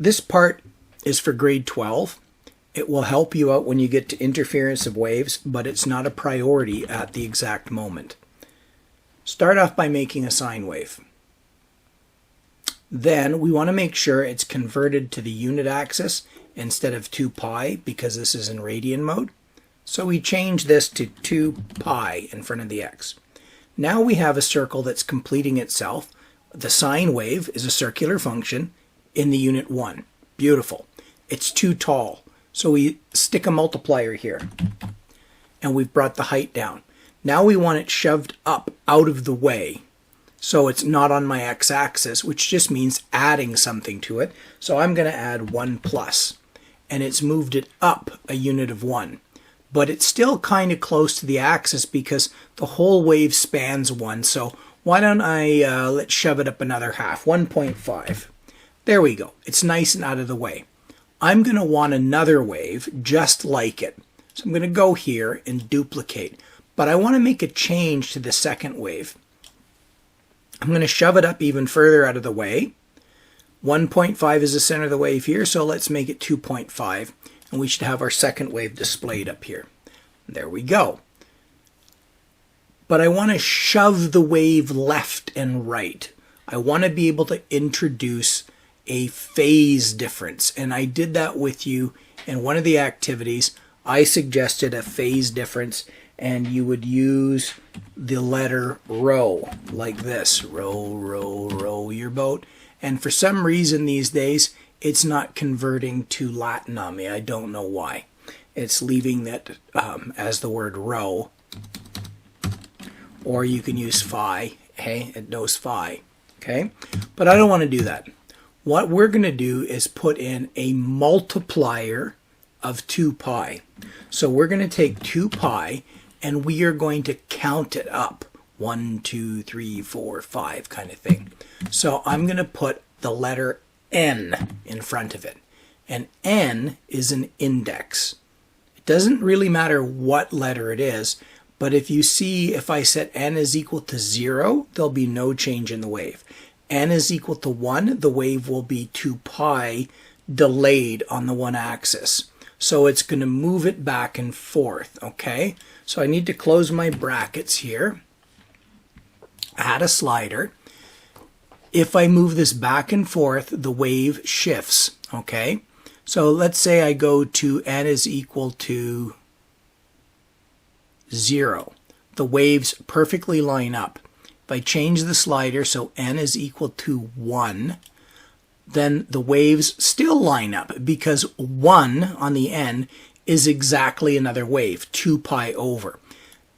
This part is for grade 12. It will help you out when you get to interference of waves, but it's not a priority at the exact moment. Start off by making a sine wave. Then we want to make sure it's converted to the unit axis instead of 2 pi because this is in radian mode. So we change this to 2 pi in front of the x. Now we have a circle that's completing itself. The sine wave is a circular function in the unit 1. Beautiful. It's too tall. So we stick a multiplier here. And we've brought the height down. Now we want it shoved up out of the way. So it's not on my x-axis, which just means adding something to it. So I'm going to add 1 plus. And it's moved it up a unit of 1. But it's still kind of close to the axis because the whole wave spans 1. So why don't let's shove it up another half, 1.5. There we go. It's nice and out of the way. I'm going to want another wave just like it. So I'm going to go here and duplicate. But I want to make a change to the second wave. I'm going to shove it up even further out of the way. 1.5 is the center of the wave here, so let's make it 2.5. And we should have our second wave displayed up here. There we go. But I want to shove the wave left and right. I want to be able to introduce a phase difference. And I did that with you in one of the activities. I suggested a phase difference, and you would use the letter rho, like this. Row, row, row your boat. And for some reason these days, it's not converting to Latin on me. I don't know why. It's leaving that as the word row. Or you can use phi. Hey, it knows phi. Okay? But I don't want to do that. What we're going to do is put in a multiplier of 2 pi. So we're going to take 2 pi and we are going to count it up. 1, 2, 3, 4, 5 kind of thing. So I'm going to put the letter n in front of it. And n is an index. It doesn't really matter what letter it is, but if you see, if I set n is equal to 0, there'll be no change in the wave. N is equal to 1, the wave will be 2 pi delayed on the one axis. So it's going to move it back and forth, okay? So I need to close my brackets here. Add a slider. If I move this back and forth, the wave shifts, okay? So let's say I go to n is equal to 0. The waves perfectly line up. If I change the slider so n is equal to 1, then the waves still line up because 1 on the n is exactly another wave, 2 pi over.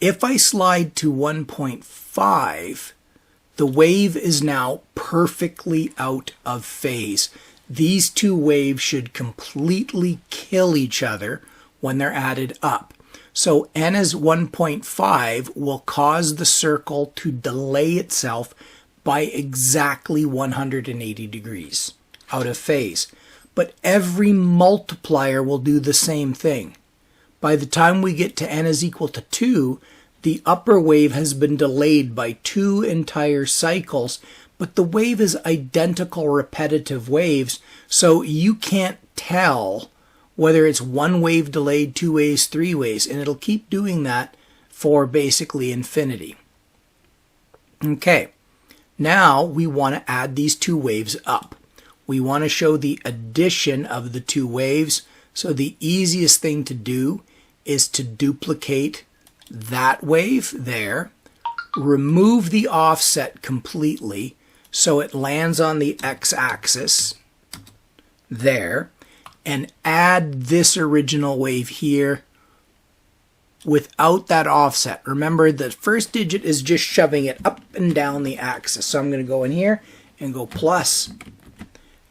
If I slide to 1.5, the wave is now perfectly out of phase. These two waves should completely kill each other when they're added up. So n is 1.5 will cause the circle to delay itself by exactly 180 degrees out of phase. But every multiplier will do the same thing. By the time we get to n is equal to 2, the upper wave has been delayed by 2 entire cycles, but the wave is identical repetitive waves, so you can't tell whether it's 1 wave delayed, 2 waves, 3 waves, and it'll keep doing that for basically infinity. Okay, now we want to add these 2 waves up. We want to show the addition of the 2 waves, so the easiest thing to do is to duplicate that wave there, remove the offset completely so it lands on the x-axis there, and add this original wave here without that offset. Remember, the first digit is just shoving it up and down the axis. So I'm going to go in here and go plus,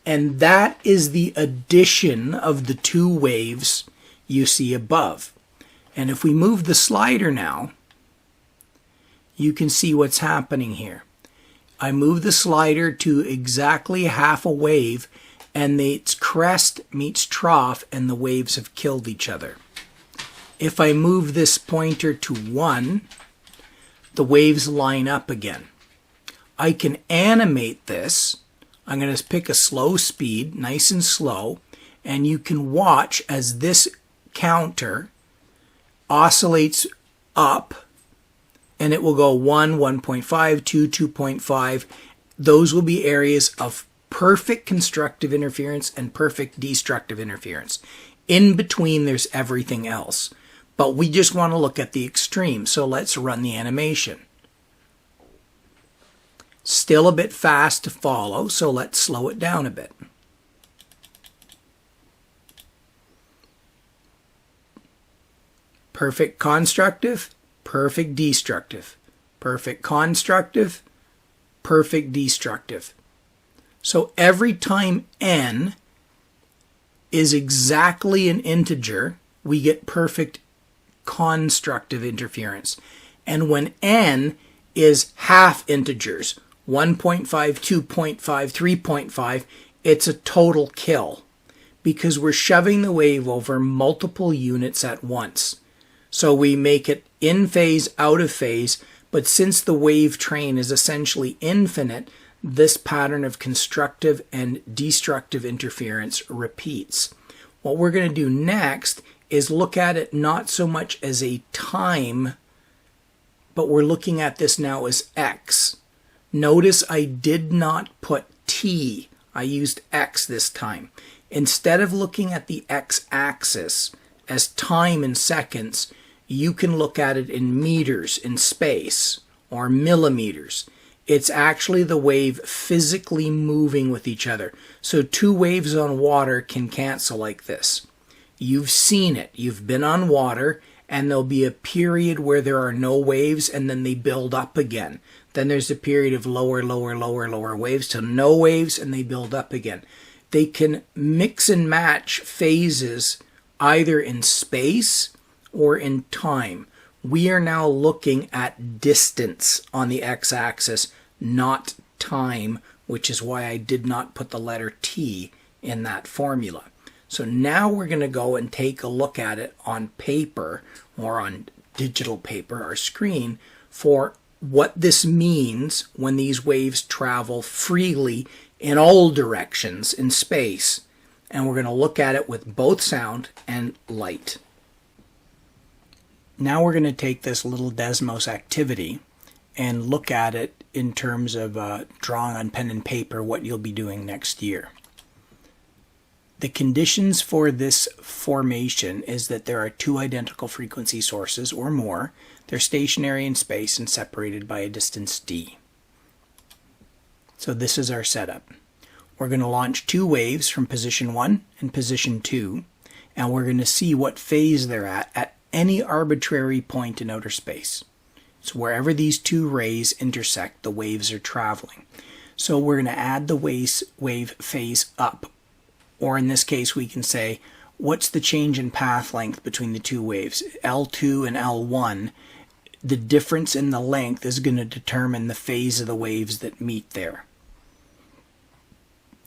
and that is the addition of the 2 waves you see above. And if we move the slider now, you can see what's happening here. I move the slider to exactly half a wave, and its crest meets trough, and the waves have killed each other. If I move this pointer to 1, the waves line up again. I can animate this. I'm going to pick a slow speed, nice and slow, and you can watch as this counter oscillates up, and it will go 1, 1.5, 2, 2.5. Those will be areas of perfect constructive interference and perfect destructive interference. In between, there's everything else. But we just want to look at the extreme, so let's run the animation. Still a bit fast to follow, so let's slow it down a bit. Perfect constructive, perfect destructive. Perfect constructive, perfect destructive. So every time n is exactly an integer, we get perfect constructive interference. And when n is half integers, 1.5, 2.5, 3.5, it's a total kill because we're shoving the wave over multiple units at once. So we make it in phase, out of phase, but since the wave train is essentially infinite, this pattern of constructive and destructive interference repeats. What we're going to do next is look at it not so much as a time, but we're looking at this now as x. Notice I did not put t. I used x this time. Instead of looking at the x-axis as time in seconds, you can look at it in meters in space or millimeters. It's actually the wave physically moving with each other. So two waves on water can cancel like this. You've seen it. You've been on water, and there'll be a period where there are no waves, and then they build up again. Then there's a period of lower, lower, lower, lower waves to no waves, and they build up again. They can mix and match phases either in space or in time. We are now looking at distance on the x-axis, not time, which is why I did not put the letter t in that formula. So now we're going to go and take a look at it on paper or on digital paper or screen for what this means when these waves travel freely in all directions in space. And we're going to look at it with both sound and light. Now we're going to take this little Desmos activity and look at it in terms of drawing on pen and paper what you'll be doing next year. The conditions for this formation is that there are two identical frequency sources or more. They're stationary in space and separated by a distance d. So this is our setup. We're going to launch two waves from position 1 and position 2, and we're going to see what phase they're at any arbitrary point in outer space. So wherever these two rays intersect, the waves are traveling. So we're going to add the wave phase up. Or in this case, we can say, what's the change in path length between the two waves? L2 and L1, the difference in the length is going to determine the phase of the waves that meet there.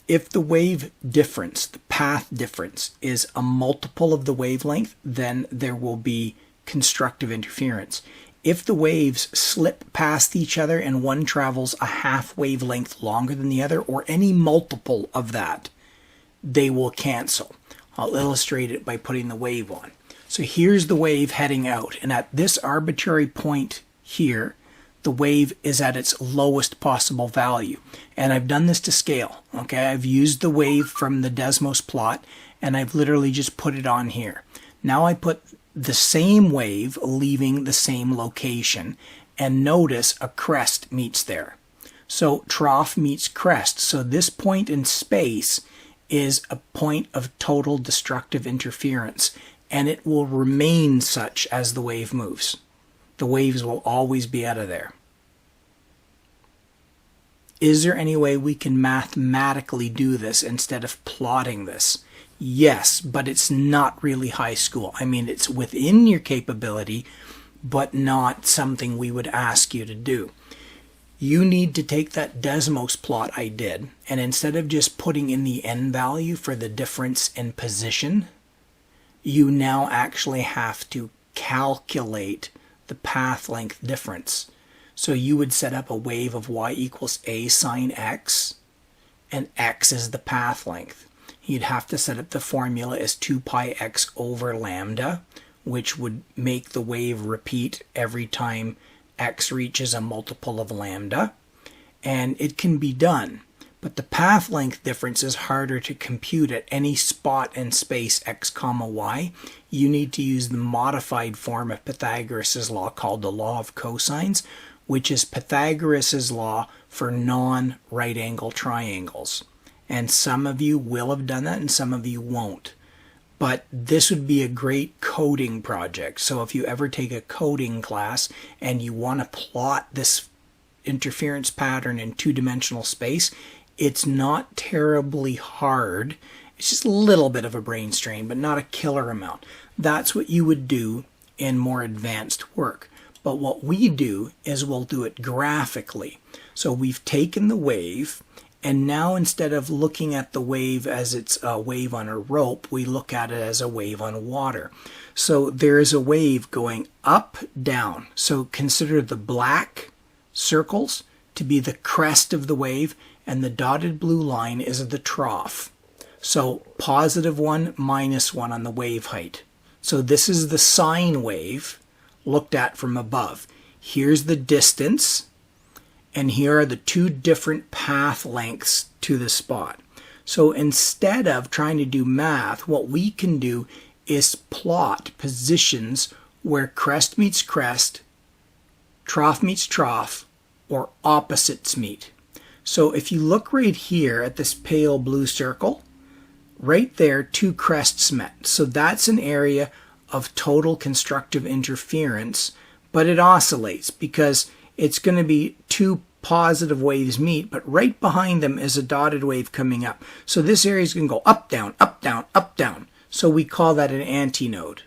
If the wave difference, the path difference, is a multiple of the wavelength, then there will be constructive interference. If the waves slip past each other and one travels a half wavelength longer than the other, or any multiple of that, they will cancel. I'll illustrate it by putting the wave on. So here's the wave heading out, and at this arbitrary point here, the wave is at its lowest possible value. And I've done this to scale. Okay, I've used the wave from the Desmos plot, and I've literally just put it on here. Now I put the same wave leaving the same location, and notice a crest meets there. So trough meets crest. So this point in space is a point of total destructive interference, and it will remain such as the wave moves. The waves will always be out of there. Is there any way we can mathematically do this instead of plotting this? Yes, but it's not really high school. I mean, it's within your capability, but not something we would ask you to do. You need to take that Desmos plot I did, and instead of just putting in the n value for the difference in position, you now actually have to calculate the path length difference. So you would set up a wave of y equals a sine x, and x is the path length. You'd have to set up the formula as 2 pi x over lambda, which would make the wave repeat every time x reaches a multiple of lambda. And it can be done, but the path length difference is harder to compute at any spot in space x comma y. You need to use the modified form of Pythagoras' law called the law of cosines, which is Pythagoras' law for non-right angle triangles. And some of you will have done that and some of you won't. But this would be a great coding project. So if you ever take a coding class and you want to plot this interference pattern in two-dimensional space, it's not terribly hard. It's just a little bit of a brain strain, but not a killer amount. That's what you would do in more advanced work. But what we do is we'll do it graphically. So we've taken the wave, and now instead of looking at the wave as it's a wave on a rope, we look at it as a wave on water. So there is a wave going up, down. So consider the black circles to be the crest of the wave, and the dotted blue line is the trough. So +1, -1 on the wave height. So this is the sine wave looked at from above. Here's the distance, and here are the two different path lengths to the spot. So instead of trying to do math, what we can do is plot positions where crest meets crest, trough meets trough, or opposites meet. So if you look right here at this pale blue circle, right there two crests met. So that's an area of total constructive interference, but it oscillates because it's going to be two positive waves meet, but right behind them is a dotted wave coming up. So this area is going to go up, down, up, down, up, down. So we call that an antinode.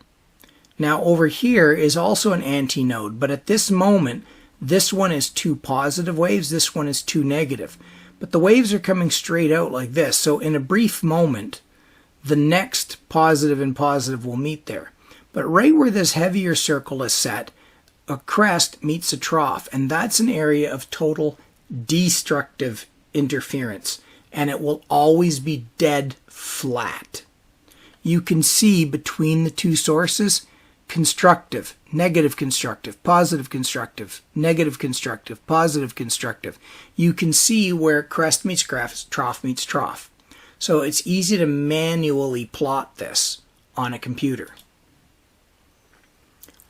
Now over here is also an antinode, but at this moment, this one is two positive waves, this one is two negative. But the waves are coming straight out like this. So in a brief moment, the next positive and positive will meet there. But right where this heavier circle is set, a crest meets a trough, and that's an area of total destructive interference, and it will always be dead flat. You can see between the two sources, constructive, negative constructive, positive constructive, negative constructive, positive constructive. You can see where crest meets crest, trough meets trough. So it's easy to manually plot this on a computer.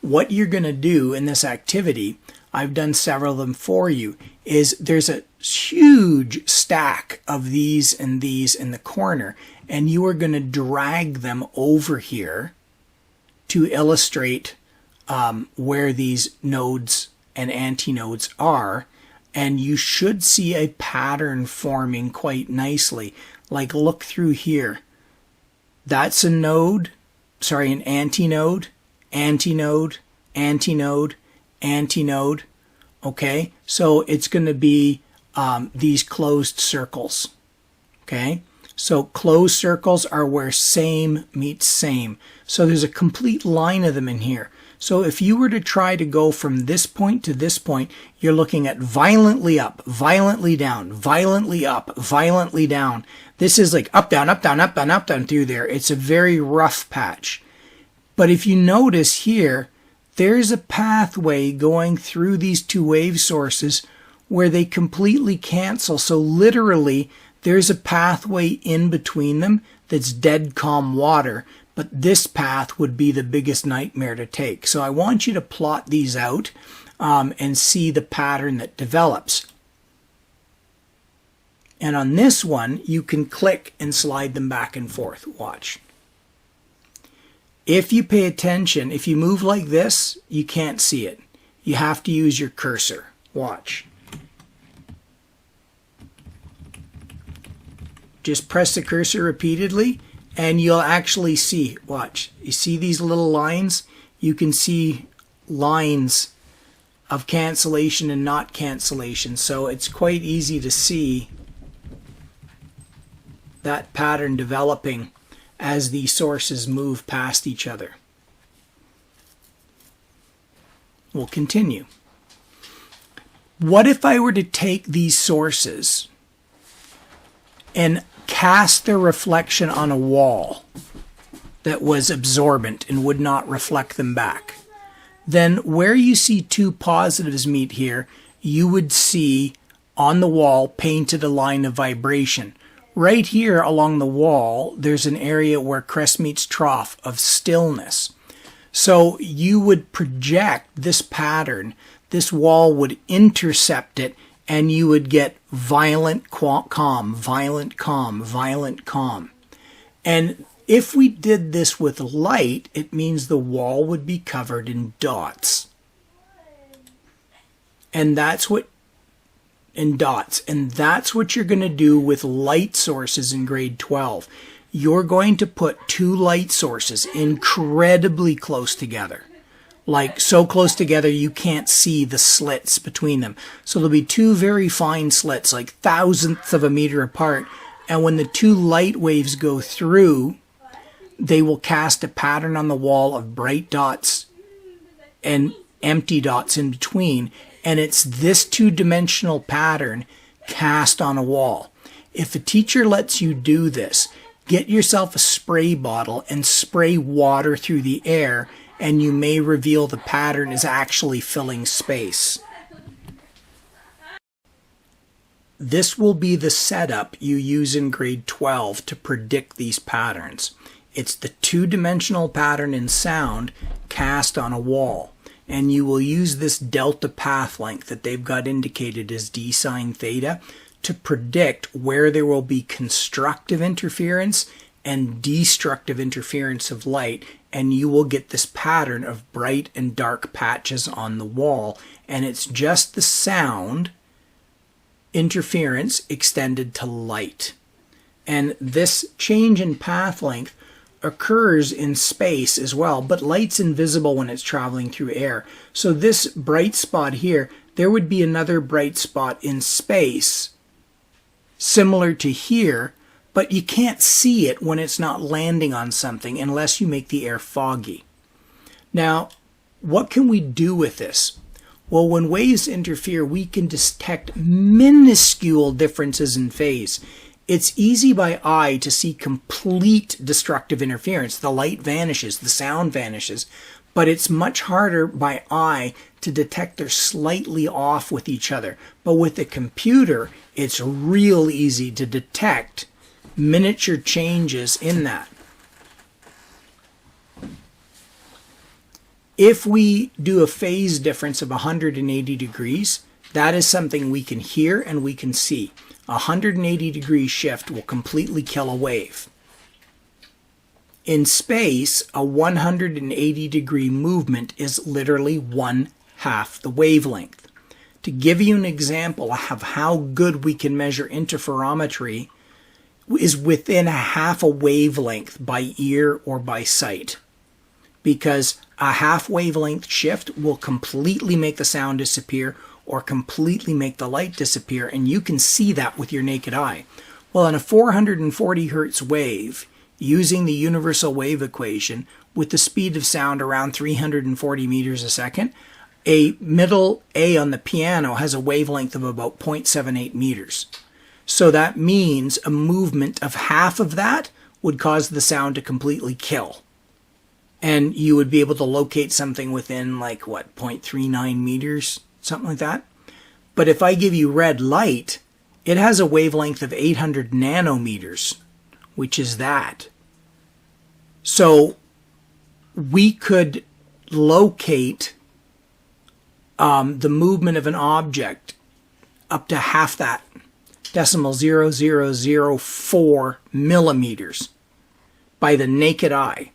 What you're going to do in this activity, I've done several of them for you, is there's a huge stack of these and these in the corner, and you are going to drag them over here to illustrate where these nodes and antinodes are, and you should see a pattern forming quite nicely. Like look through here. That's a node, sorry, an antinode, antinode, antinode, antinode. Okay, so it's going to be these closed circles. Okay, so closed circles are where same meets same. So there's a complete line of them in here. So if you were to try to go from this point to this point, you're looking at violently up, violently down, violently up, violently down. This is like up, down, up, down, up, down, up, down through there. It's a very rough patch. But if you notice here, there's a pathway going through these two wave sources where they completely cancel. So literally, there's a pathway in between them that's dead calm water. But this path would be the biggest nightmare to take. So I want you to plot these out and see the pattern that develops. And on this one, you can click and slide them back and forth. Watch. If you pay attention, if you move like this, you can't see it. You have to use your cursor. Watch. Just press the cursor repeatedly, and you'll actually see, watch, you see these little lines? You can see lines of cancellation and not cancellation. So it's quite easy to see that pattern developing as the sources move past each other. We'll continue. What if I were to take these sources and cast their reflection on a wall that was absorbent and would not reflect them back, then where you see two positives meet here, you would see on the wall painted a line of vibration. Right here along the wall, there's an area where crest meets trough of stillness. So you would project this pattern, this wall would intercept it, and you would get violent calm, violent calm, violent calm. And if we did this with light, it means the wall would be covered in dots. And that's what you're going to do with light sources in grade 12. You're going to put two light sources incredibly close together. Like so close together you can't see the slits between them. So there'll be two very fine slits, like thousandths of a meter apart. And when the two light waves go through, they will cast a pattern on the wall of bright dots and empty dots in between. And it's this two-dimensional pattern cast on a wall. If a teacher lets you do this, get yourself a spray bottle and spray water through the air, and you may reveal the pattern is actually filling space. This will be the setup you use in grade 12 to predict these patterns. It's the two-dimensional pattern in sound cast on a wall. And you will use this delta path length that they've got indicated as d sine theta to predict where there will be constructive interference and destructive interference of light, and you will get this pattern of bright and dark patches on the wall, and it's just the sound interference extended to light. And this change in path length occurs in space as well, but light's invisible when it's traveling through air. So this bright spot here, there would be another bright spot in space similar to here, but you can't see it when it's not landing on something unless you make the air foggy. Now, what can we do with this? Well, when waves interfere, we can detect minuscule differences in phase. It's easy by eye to see complete destructive interference. The light vanishes, the sound vanishes, but it's much harder by eye to detect they're slightly off with each other. But with a computer, it's real easy to detect miniature changes in that. If we do a phase difference of 180 degrees, that is something we can hear and we can see. A 180 degree shift will completely kill a wave. In space, a 180 degree movement is literally 1/2 the wavelength. To give you an example of how good we can measure interferometry is within a 1/2 a wavelength by ear or by sight. Because a 1/2 wavelength shift will completely make the sound disappear or completely make the light disappear, and you can see that with your naked eye. Well, in a 440 hertz wave, using the universal wave equation, with the speed of sound around 340 meters a second, a middle A on the piano has a wavelength of about 0.78 meters. So that means a movement of 1/2 of that would cause the sound to completely kill. And you would be able to locate something within, like, what, 0.39 meters? Something like that. But if I give you red light, it has a wavelength of 800 nanometers, which is that. So we could locate the movement of an object up to 1/2 that, 0.0004 millimeters by the naked eye.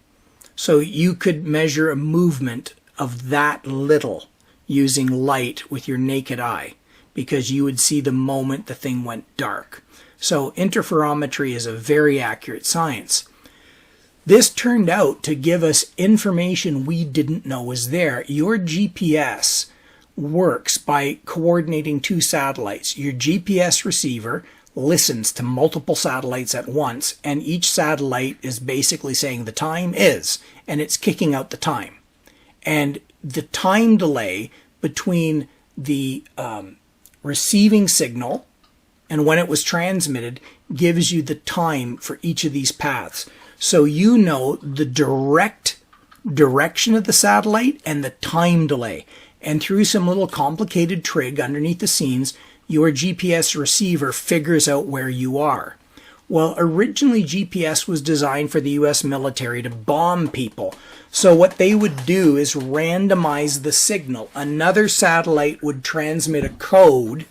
So you could measure a movement of that little using light with your naked eye, because you would see the moment the thing went dark. So interferometry is a very accurate science. This turned out to give us information we didn't know was there. Your GPS works by coordinating two satellites. Your GPS receiver listens to multiple satellites at once, and each satellite is basically saying the time is, and it's kicking out the time. And the time delay between the receiving signal and when it was transmitted gives you the time for each of these paths. So you know the direct direction of the satellite and the time delay. And through some little complicated trig underneath the scenes, your GPS receiver figures out where you are. Well, originally GPS was designed for the US military to bomb people. So what they would do is randomize the signal. Another satellite would transmit a code,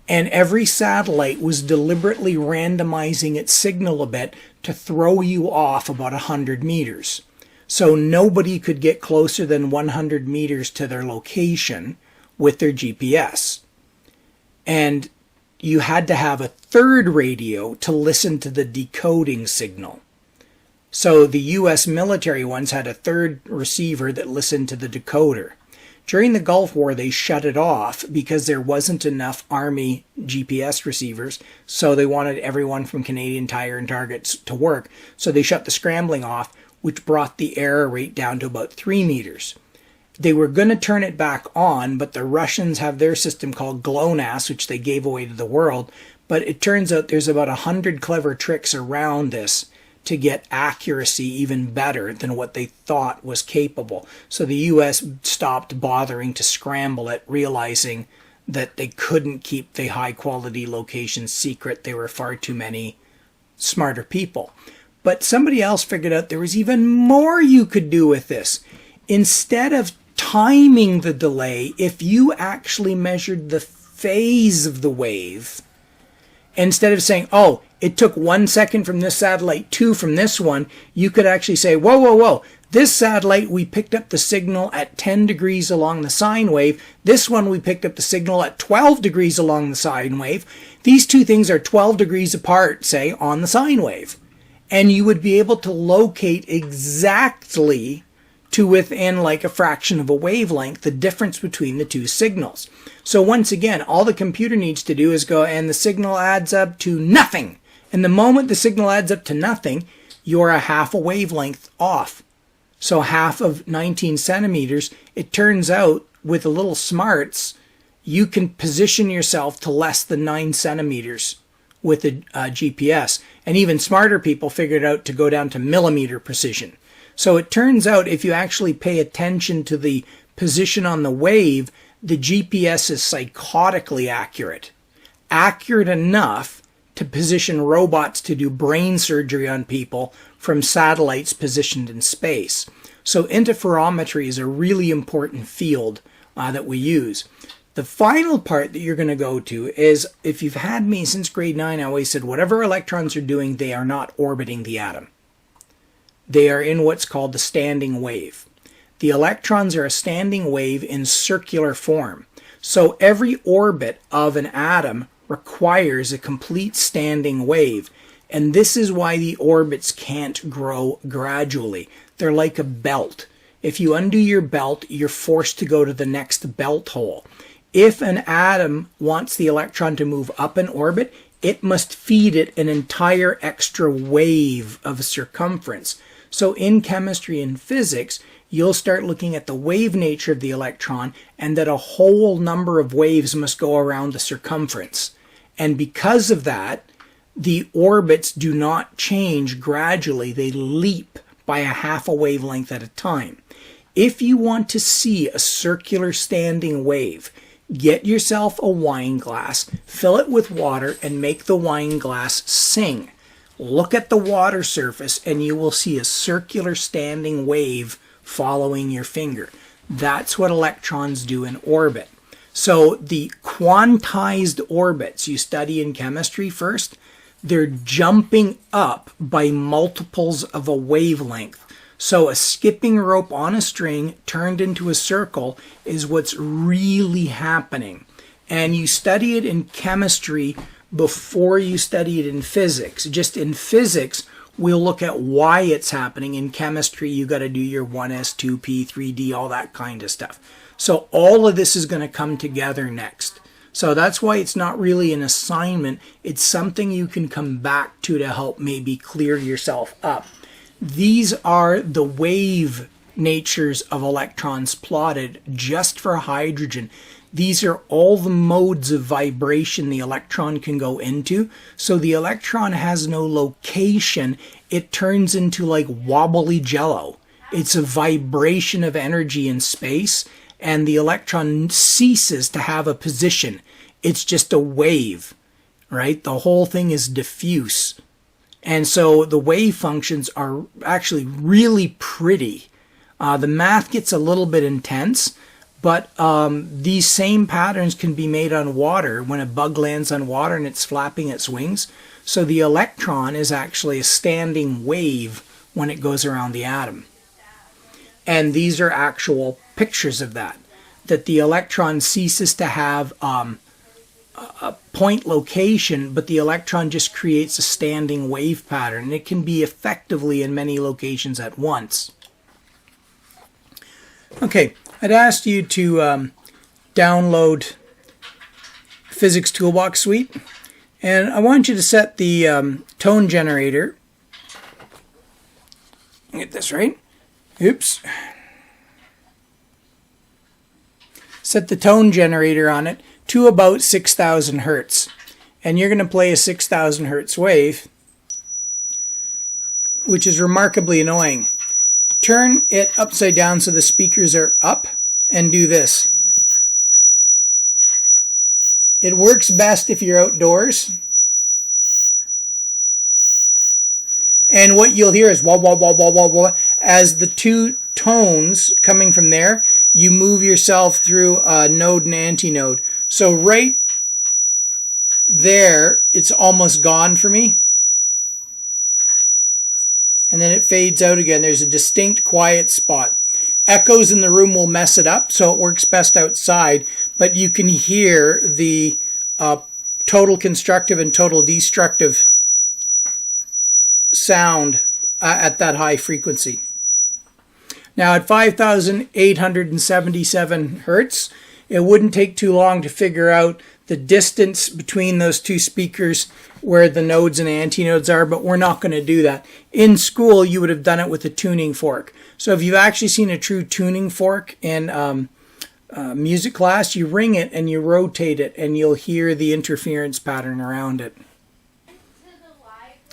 and every satellite was deliberately randomizing its signal a bit to throw you off about 100 meters. So nobody could get closer than 100 meters to their location with their GPS. And you had to have a third radio to listen to the decoding signal. So the US military ones had a third receiver that listened to the decoder. During the Gulf War, they shut it off because there wasn't enough Army GPS receivers, so they wanted everyone from Canadian Tire and Targets to work. So they shut the scrambling off, which brought the error rate down to about 3 meters. They were going to turn it back on, but the Russians have their system called GLONASS, which they gave away to the world. But it turns out there's about 100 clever tricks around this to get accuracy even better than what they thought was capable. So the US stopped bothering to scramble it, realizing that they couldn't keep the high quality locations secret. There were far too many smarter people. But somebody else figured out there was even more you could do with this. Instead of timing the delay, if you actually measured the phase of the wave, instead of saying, oh, it took 1 second from this satellite, 2 from this one, you could actually say, whoa, whoa, whoa, this satellite, we picked up the signal at 10 degrees along the sine wave. This one, we picked up the signal at 12 degrees along the sine wave. These two things are 12 degrees apart, say, on the sine wave. And you would be able to locate exactly to within like a fraction of a wavelength the difference between the two signals. So once again, all the computer needs to do is go, and the signal adds up to nothing. And the moment the signal adds up to nothing, you're a half a wavelength off. So half of 19 centimeters, it turns out with a little smarts, you can position yourself to less than 9 centimeters with a GPS. And even smarter people figured out to go down to millimeter precision. So it turns out if you actually pay attention to the position on the wave, the GPS is psychotically accurate. Accurate enough to position robots to do brain surgery on people from satellites positioned in space. So interferometry is a really important field that we use. The final part that you're going to go to is, if you've had me since grade 9, I always said whatever electrons are doing, they are not orbiting the atom. They are in what's called the standing wave. The electrons are a standing wave in circular form. So every orbit of an atom requires a complete standing wave. And this is why the orbits can't grow gradually. They're like a belt. If you undo your belt, you're forced to go to the next belt hole. If an atom wants the electron to move up an orbit, it must feed it an entire extra wave of circumference. So in chemistry and physics, you'll start looking at the wave nature of the electron, and that a whole number of waves must go around the circumference. And because of that, the orbits do not change gradually. They leap by a half a wavelength at a time. If you want to see a circular standing wave, get yourself a wine glass, fill it with water, and make the wine glass sing. Look at the water surface and you will see a circular standing wave following your finger. That's what electrons do in orbit. So the quantized orbits you study in chemistry first, they're jumping up by multiples of a wavelength. So a skipping rope on a string turned into a circle is what's really happening. And you study it in chemistry before you study it in physics. Just in physics, we'll look at why it's happening. In chemistry, you got to do your 1s, 2p, 3d, all that kind of stuff. So all of this is going to come together next. So that's why it's not really an assignment. It's something you can come back to help maybe clear yourself up. These are the wave natures of electrons plotted just for hydrogen. these are all the modes of vibration the electron can go into. So the electron has no location. It turns into like wobbly jello. It's a vibration of energy in space, and the electron ceases to have a position. It's just a wave, right? The whole thing is diffuse. And so the wave functions are actually really pretty. The math gets a little bit intense, but these same patterns can be made on water when a bug lands on water and it's flapping its wings. So the electron is actually a standing wave when it goes around the atom. And these are actual pictures of that the electron ceases to have a point location, but the electron just creates a standing wave pattern. And it can be effectively in many locations at once. Okay, I'd asked you to download Physics Toolbox Suite, and I want you to set the tone generator. Get this right. Oops. Set the tone generator on it to about 6,000 hertz. And you're going to play a 6,000 hertz wave, which is remarkably annoying. Turn it upside down so the speakers are up and do this. It works best if you're outdoors. And what you'll hear is wah, wah, wah, wah, wah, wah. As the two tones coming from there, you move yourself through a node and antinode. So right there, it's almost gone for me. And then it fades out again. There's a distinct quiet spot. Echoes in the room will mess it up, so it works best outside. But you can hear the total constructive and total destructive sound at that high frequency. Now at 5,877 hertz, it wouldn't take too long to figure out the distance between those two speakers where the nodes and antinodes are, but we're not going to do that. In school, you would have done it with a tuning fork. So if you've actually seen a true tuning fork in music class, you ring it and you rotate it and you'll hear the interference pattern around it.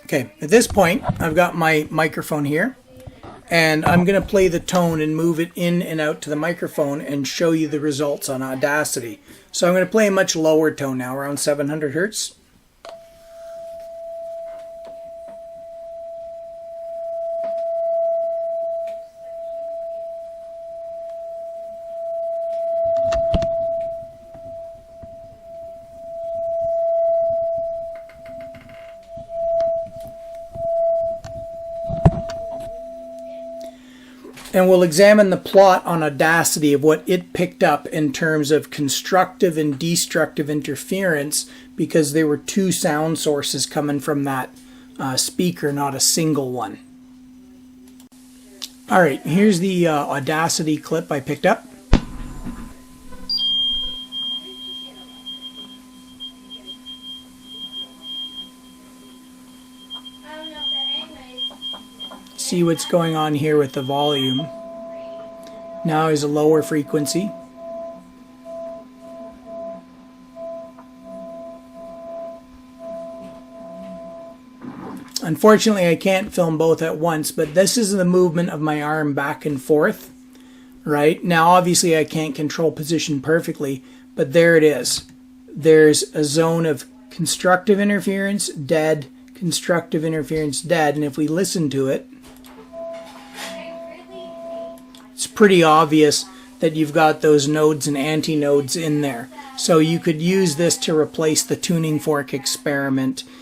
Okay, at this point, I've got my microphone here, and I'm going to play the tone and move it in and out to the microphone and show you the results on Audacity. So I'm going to play a much lower tone now, around 700 hertz. And we'll examine the plot on Audacity of what it picked up in terms of constructive and destructive interference, because there were two sound sources coming from that speaker, not a single one. All right, here's the Audacity clip I picked up. See what's going on here with the volume. Now is a lower frequency. Unfortunately, I can't film both at once, but this is the movement of my arm back and forth. Right? Now, obviously, I can't control position perfectly, but there it is. There's a zone of constructive interference, dead, constructive interference, dead, and if we listen to it, it's pretty obvious that you've got those nodes and antinodes in there. So you could use this to replace the tuning fork experiment